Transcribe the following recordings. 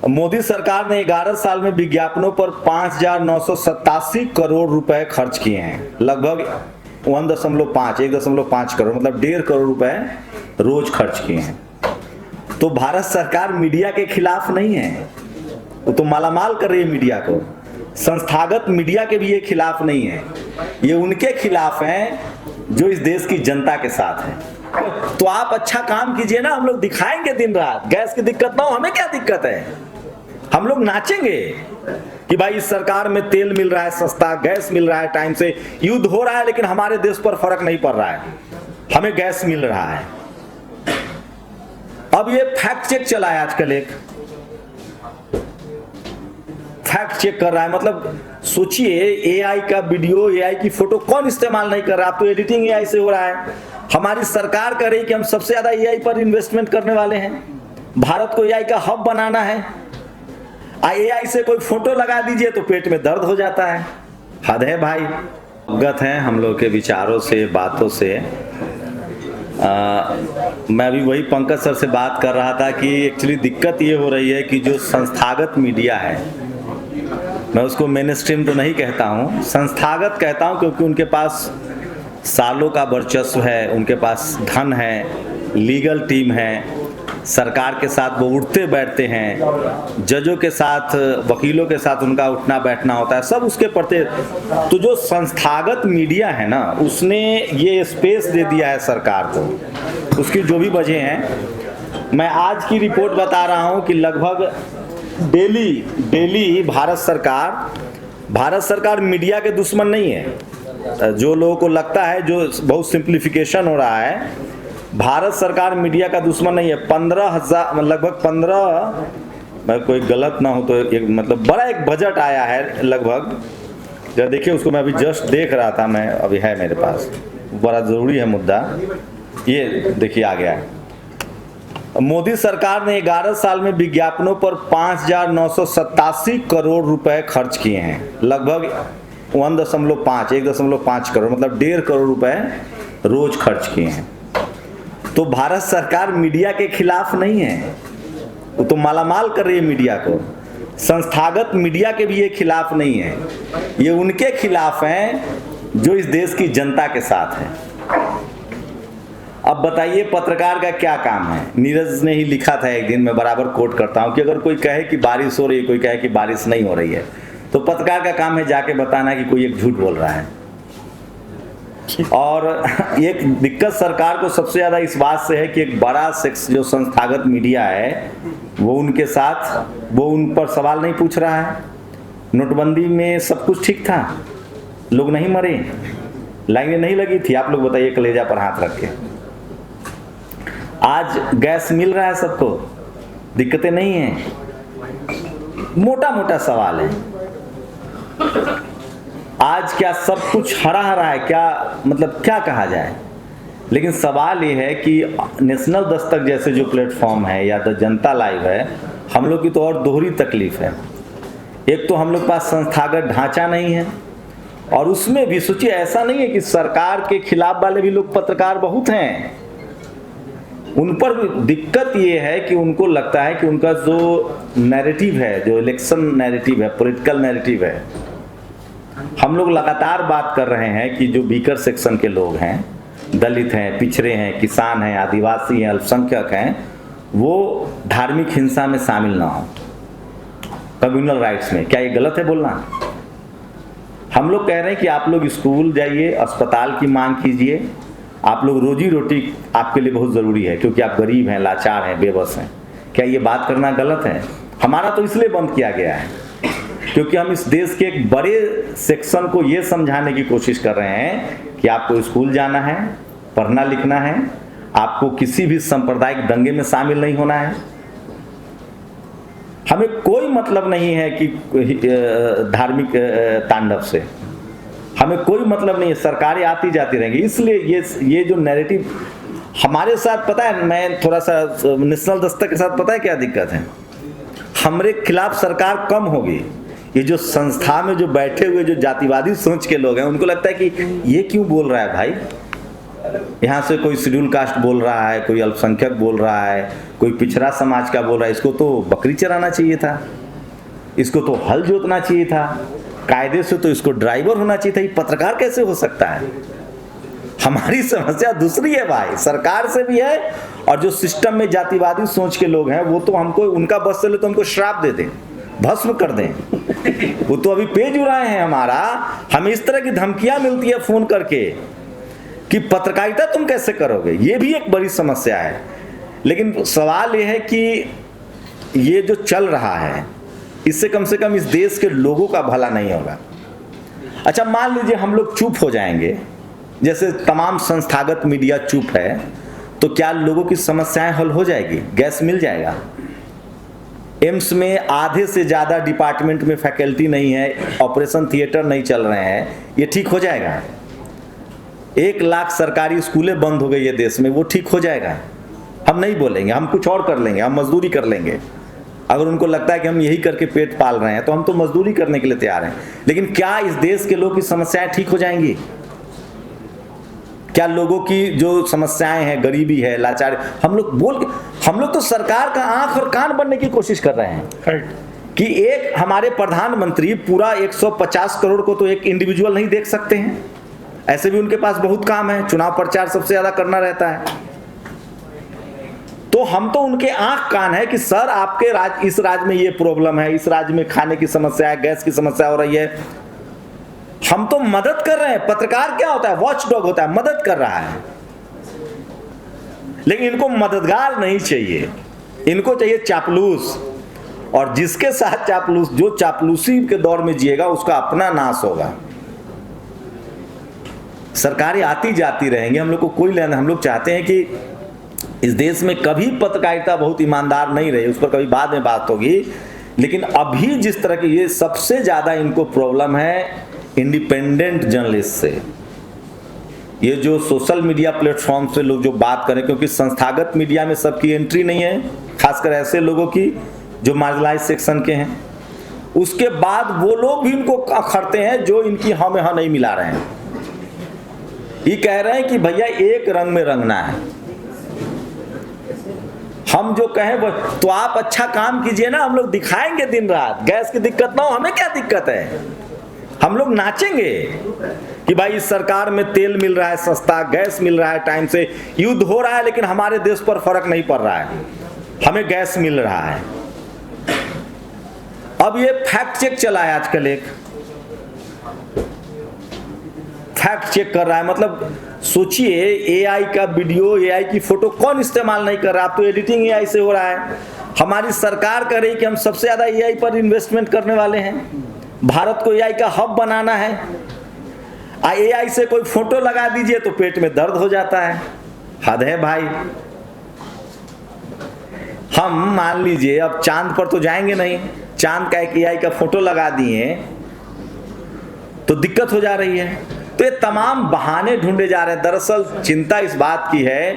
मोदी सरकार ने 11 साल में विज्ञापनों पर 5,987 करोड़ रुपए खर्च किए हैं। लगभग 1.5 करोड़ मतलब 1.5 करोड़ रुपए रोज खर्च किए हैं। तो भारत सरकार मीडिया के खिलाफ नहीं है, वो तो मालामाल कर रही है मीडिया को। संस्थागत मीडिया के भी ये खिलाफ नहीं है, ये उनके खिलाफ हैं जो इस देश की जनता के साथ हैं। तो आप अच्छा काम कीजिए ना, हम लोग दिखाएंगे दिन रात। गैस की दिक्कत ना हो, हमें क्या दिक्कत है, हम लोग नाचेंगे कि भाई इस सरकार में तेल मिल रहा है सस्ता, गैस मिल रहा है टाइम से, युद्ध हो रहा है लेकिन हमारे देश पर फर्क नहीं पड़ रहा है, हमें गैस मिल रहा है। अब ये फैक्ट चेक चला है आजकल, एक फैक्ट चेक कर रहा है। मतलब सोचिए, एआई का वीडियो, एआई की फोटो कौन इस्तेमाल नहीं कर रहा। अब तो एडिटिंग एआई से हो रहा है। हमारी सरकार कह रही है कि हम सबसे ज्यादा एआई पर इन्वेस्टमेंट करने वाले हैं, भारत को एआई का हब बनाना है। एआई से कोई फोटो लगा दीजिए तो पेट में दर्द हो जाता है। हद है भाई। अवगत हैं हम लोग के विचारों से, बातों से। मैं भी वही पंकज सर से बात कर रहा था कि एक्चुअली दिक्कत ये हो रही है कि जो संस्थागत मीडिया है, मैं उसको मेन स्ट्रीम तो नहीं कहता हूँ, संस्थागत कहता हूँ, क्योंकि उनके पास सालों का वर्चस्व है, उनके पास धन है, लीगल टीम है, सरकार के साथ वो उठते बैठते हैं, जजों के साथ, वकीलों के साथ उनका उठना बैठना होता है, सब उसके प्रति। तो जो संस्थागत मीडिया है ना, उसने ये स्पेस दे दिया है सरकार को। उसकी जो भी वजह हैं, मैं आज की रिपोर्ट बता रहा हूँ कि लगभग डेली भारत सरकार मीडिया के दुश्मन नहीं है। जो लोगों को लगता है, जो बहुत सिंप्लीफिकेशन हो रहा है, भारत सरकार मीडिया का दुश्मन नहीं है। 15,000 लगभग 15, मैं कोई गलत ना हो तो एक मतलब बड़ा एक बजट आया है लगभग। जरा देखिए उसको, मैं अभी जस्ट देख रहा था, मैं अभी है मेरे पास, बड़ा ज़रूरी है मुद्दा। ये देखिए आ गया है। मोदी सरकार ने 11 साल में विज्ञापनों पर 5,987 करोड़ रुपए खर्च किए हैं। लगभग 1.5 करोड़ मतलब 1.5 करोड़ रुपए रोज खर्च किए हैं। तो भारत सरकार मीडिया के खिलाफ नहीं है, वो तो मालामाल कर रही है मीडिया को। संस्थागत मीडिया के भी ये खिलाफ नहीं है, ये उनके खिलाफ हैं जो इस देश की जनता के साथ हैं। अब बताइए पत्रकार का क्या काम है। नीरज ने ही लिखा था एक दिन, मैं बराबर कोट करता हूं कि अगर कोई कहे कि बारिश हो रही है, कोई कहे कि बारिश नहीं हो रही है, तो पत्रकार का काम है जाके बताना कि कोई एक झूठ बोल रहा है। और एक दिक्कत सरकार को सबसे ज्यादा इस बात से है कि एक बड़ा सेक्स जो संस्थागत मीडिया है, वो उनके साथ, वो उन पर सवाल नहीं पूछ रहा है। नोटबंदी में सब कुछ ठीक था, लोग नहीं मरे, लाइनें नहीं लगी थी। आप लोग बताइए कलेजा पर हाथ रख के। आज गैस मिल रहा है सबको, दिक्कतें नहीं हैं। मोटा मोटा सवाल है, आज क्या सब कुछ हरा हरा है क्या, मतलब क्या कहा जाए। लेकिन सवाल ये है कि नेशनल दस्तक जैसे जो प्लेटफॉर्म है या द जनता लाइव है, हम लोग की तो और दोहरी तकलीफ है। एक तो हम लोग पास संस्थागत ढांचा नहीं है, और उसमें भी सोचिए ऐसा नहीं है कि सरकार के खिलाफ वाले भी लोग पत्रकार बहुत हैं। उन पर भी दिक्कत ये है कि उनको लगता है कि उनका जो नैरेटिव है, जो इलेक्शन नैरेटिव है, पॉलिटिकल नैरेटिव है, हम लोग लगातार बात कर रहे हैं कि जो वीकर सेक्शन के लोग हैं, दलित हैं, पिछड़े हैं, किसान हैं, आदिवासी हैं, अल्पसंख्यक हैं, वो धार्मिक हिंसा में शामिल ना हो, कम्युनल राइट्स में। क्या ये गलत है बोलना? हम लोग कह रहे हैं कि आप लोग स्कूल जाइए, अस्पताल की मांग कीजिए, आप लोग रोजी रोटी आपके लिए बहुत ज़रूरी है, क्योंकि आप गरीब हैं, लाचार हैं, बेबस हैं। क्या ये बात करना गलत है? हमारा तो इसलिए बंद किया गया है क्योंकि हम इस देश के एक बड़े सेक्शन को ये समझाने की कोशिश कर रहे हैं कि आपको स्कूल जाना है, पढ़ना लिखना है, आपको किसी भी सांप्रदायिक दंगे में शामिल नहीं होना है। हमें कोई मतलब नहीं है कि धार्मिक तांडव से, हमें कोई मतलब नहीं है, सरकारें आती जाती रहेंगी। इसलिए ये जो नैरेटिव हमारे साथ, पता है, मैं थोड़ा सा नेशनल दस्तक के साथ, पता है क्या दिक्कत है, हमारे खिलाफ सरकार कम होगी। ये जो संस्था में जो बैठे हुए जो जातिवादी सोच के लोग हैं, उनको लगता है कि ये क्यों बोल रहा है भाई, यहाँ से कोई शेड्यूल कास्ट बोल रहा है, कोई अल्पसंख्यक बोल रहा है, कोई पिछड़ा समाज का बोल रहा है, इसको तो बकरी चराना चाहिए था, इसको तो हल जोतना चाहिए था, कायदे से तो इसको ड्राइवर होना चाहिए था। ये पत्रकार कैसे हो सकता है? हमारी समस्या दूसरी है भाई, सरकार से भी है, और जो सिस्टम में जातिवादी सोच के लोग हैं वो तो हमको, उनका बस चले तो हमको श्राप दे दें, भस्म कर दें। वो तो अभी पेज उड़ाए हैं हमारा, हमें इस तरह की धमकियां मिलती है फोन करके कि पत्रकारिता तुम कैसे करोगे। ये भी एक बड़ी समस्या है। लेकिन सवाल ये है कि ये जो चल रहा है इससे कम से कम इस देश के लोगों का भला नहीं होगा। अच्छा, मान लीजिए हम लोग चुप हो जाएंगे, जैसे तमाम संस्थागत मीडिया चुप है, तो क्या लोगों की समस्याएं हल हो जाएगी? गैस मिल जाएगा? एम्स में आधे से ज़्यादा डिपार्टमेंट में फैकल्टी नहीं है, ऑपरेशन थिएटर नहीं चल रहे हैं, ये ठीक हो जाएगा? 1 लाख सरकारी स्कूलें बंद हो गई है देश में, वो ठीक हो जाएगा? हम नहीं बोलेंगे, हम कुछ और कर लेंगे, हम मजदूरी कर लेंगे। अगर उनको लगता है कि हम यही करके पेट पाल रहे हैं तो हम तो मजदूरी करने के लिए तैयार हैं। लेकिन क्या इस देश के लोगों की समस्याएं ठीक हो जाएंगी? क्या लोगों की जो समस्याएं हैं, गरीबी है, लाचारी, हम लोग तो सरकार का आंख और कान बनने की कोशिश कर रहे हैं कि एक हमारे प्रधानमंत्री पूरा 150 करोड़ को तो एक इंडिविजुअल नहीं देख सकते हैं। ऐसे भी उनके पास बहुत काम है, चुनाव प्रचार सबसे ज्यादा करना रहता है। तो हम तो उनके आंख कान है कि सर आपके इस राज्य में ये प्रॉब्लम है, इस राज्य में खाने की समस्या है, गैस की समस्या हो रही है, हम तो मदद कर रहे हैं। पत्रकार क्या होता है? वॉच डॉग होता है, मदद कर रहा है। लेकिन इनको मददगार नहीं चाहिए, इनको चाहिए चापलूस। और जिसके साथ चापलूस, जो चापलूसी के दौर में जिएगा उसका अपना नाश होगा। सरकारें आती जाती रहेंगी, हम लोग को कोई लेना। हम लोग चाहते हैं कि इस देश में कभी पत्रकारिता बहुत ईमानदार नहीं रही, उस पर कभी बाद में बात होगी। लेकिन अभी जिस तरह की, ये सबसे ज्यादा इनको प्रॉब्लम है इंडिपेंडेंट जर्नलिस्ट से। ये जो सोशल मीडिया प्लेटफॉर्म से लोग जो बात करें, क्योंकि संस्थागत मीडिया में सबकी एंट्री नहीं है, खासकर ऐसे लोगों की जो मार्जिनलाइज सेक्शन के हैं। उसके बाद वो लोग भी इनको खड़ते हैं जो इनकी हाँ में हाँ नहीं मिला रहे हैं। ये कह रहे हैं कि भैया एक रंग में रंगना है, हम जो कहें वो, तो आप अच्छा काम कीजिए ना, हम लोग दिखाएंगे दिन रात। गैस की दिक्कत ना हो, हमें क्या दिक्कत है? हम लोग नाचेंगे कि भाई इस सरकार में तेल मिल रहा है सस्ता, गैस मिल रहा है टाइम से, युद्ध हो रहा है लेकिन हमारे देश पर फर्क नहीं पड़ रहा है, हमें गैस मिल रहा है। अब ये फैक्ट चेक चला है आजकल, एक फैक्ट चेक कर रहा है। मतलब सोचिए, एआई का वीडियो, एआई की फोटो कौन इस्तेमाल नहीं कर रहा? अब तो एडिटिंग एआई से हो रहा है। हमारी सरकार कह रही है कि हम सबसे ज्यादा एआई पर इन्वेस्टमेंट करने वाले हैं, भारत को एआई का हब बनाना है। एआई से कोई फोटो लगा दीजिए तो पेट में दर्द हो जाता है। हद है भाई। हम मान लीजिए अब चांद पर तो जाएंगे नहीं, चांद का एक एआई का फोटो लगा दिए तो दिक्कत हो जा रही है। तो ये तमाम बहाने ढूंढे जा रहे हैं। दरअसल चिंता इस बात की है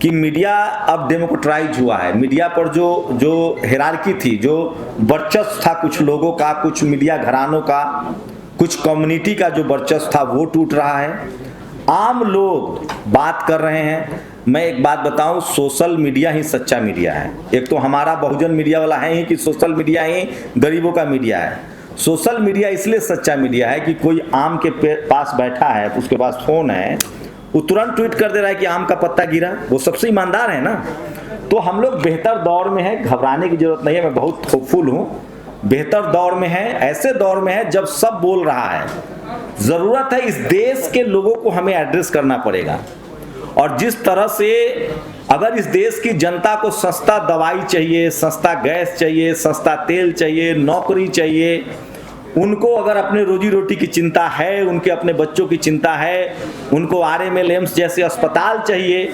कि मीडिया अब डेमोक्रेटाइज हुआ है। मीडिया पर जो हिरार्की थी, जो वर्चस्व था कुछ लोगों का, कुछ मीडिया घरानों का, कुछ कम्युनिटी का जो वर्चस्व था वो टूट रहा है। आम लोग बात कर रहे हैं। मैं एक बात बताऊं, सोशल मीडिया ही सच्चा मीडिया है। एक तो हमारा बहुजन मीडिया वाला है ही कि सोशल मीडिया ही गरीबों का मीडिया है। सोशल मीडिया इसलिए सच्चा मीडिया है कि कोई आम के पास बैठा है, उसके पास फोन है, वो तुरंत ट्वीट कर दे रहा है कि आम का पत्ता गिरा। वो सबसे ईमानदार है ना। तो हम लोग बेहतर दौर में हैं, घबराने की जरूरत नहीं है। मैं बहुत होपफुल हूँ, बेहतर दौर में है, ऐसे दौर में है जब सब बोल रहा है। जरूरत है इस देश के लोगों को हमें एड्रेस करना पड़ेगा। और जिस तरह से अगर इस देश की जनता को सस्ता दवाई चाहिए, सस्ता गैस चाहिए, सस्ता तेल चाहिए, नौकरी चाहिए, उनको अगर अपने रोजी रोटी की चिंता है, उनके अपने बच्चों की चिंता है, उनको आरएमएल एम्स जैसे अस्पताल चाहिए,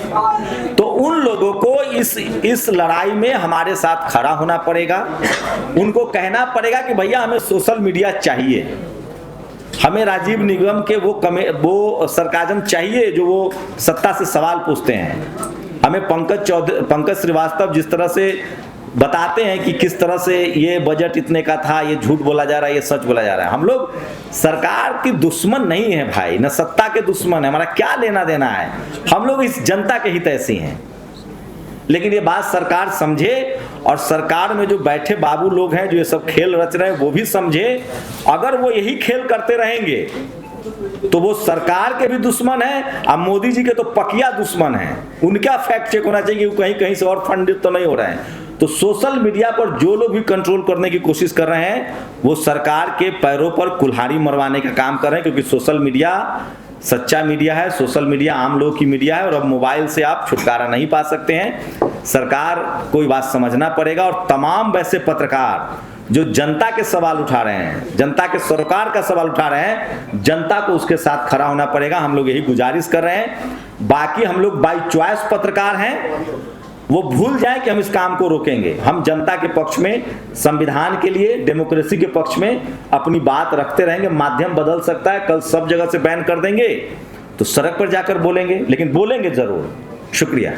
तो उन लोगों को इस लड़ाई में हमारे साथ खड़ा होना पड़ेगा। उनको कहना पड़ेगा कि भैया हमें सोशल मीडिया चाहिए, हमें राजीव निगम के वो सरकाजम चाहिए जो वो सत्ता से सवाल पूछते हैं। हमें पंकज श्रीवास्तव जिस तरह से बताते हैं कि किस तरह से ये बजट इतने का था, ये झूठ बोला जा रहा है, ये सच बोला जा रहा है। हम लोग सरकार की दुश्मन नहीं है भाई, न सत्ता के दुश्मन है, हमारा क्या लेना देना है, हम लोग इस जनता के हितैषी हैं। लेकिन ये बात सरकार समझे, और सरकार में जो बैठे बाबू लोग हैं जो ये सब खेल रच रहे हैं वो भी समझे। अगर वो यही खेल करते रहेंगे तो वो सरकार के भी दुश्मन है, अब मोदी जी के तो पकिया दुश्मन है। उनका फैक्ट चेक होना चाहिए कि वो कहीं कहीं से और फंडित तो नहीं हो रहे हैं। तो सोशल मीडिया पर जो लोग भी कंट्रोल करने की कोशिश कर रहे हैं वो सरकार के पैरों पर कुल्हाड़ी मरवाने का काम कर रहे हैं, क्योंकि सोशल मीडिया सच्चा मीडिया है, सोशल मीडिया आम लोगों की मीडिया है, और अब मोबाइल से आप छुटकारा नहीं पा सकते हैं। सरकार को ये बात समझना पड़ेगा, और तमाम वैसे पत्रकार जो जनता के सवाल उठा रहे हैं, जनता के सरकार का सवाल उठा रहे हैं, जनता को उसके साथ खड़ा होना पड़ेगा। हम लोग यही गुजारिश कर रहे हैं। बाकी हम लोग बाय चॉइस पत्रकार हैं, वो भूल जाए कि हम इस काम को रोकेंगे। हम जनता के पक्ष में, संविधान के लिए, डेमोक्रेसी के पक्ष में अपनी बात रखते रहेंगे। माध्यम बदल सकता है, कल सब जगह से बैन कर देंगे तो सड़क पर जाकर बोलेंगे, लेकिन बोलेंगे जरूर। शुक्रिया।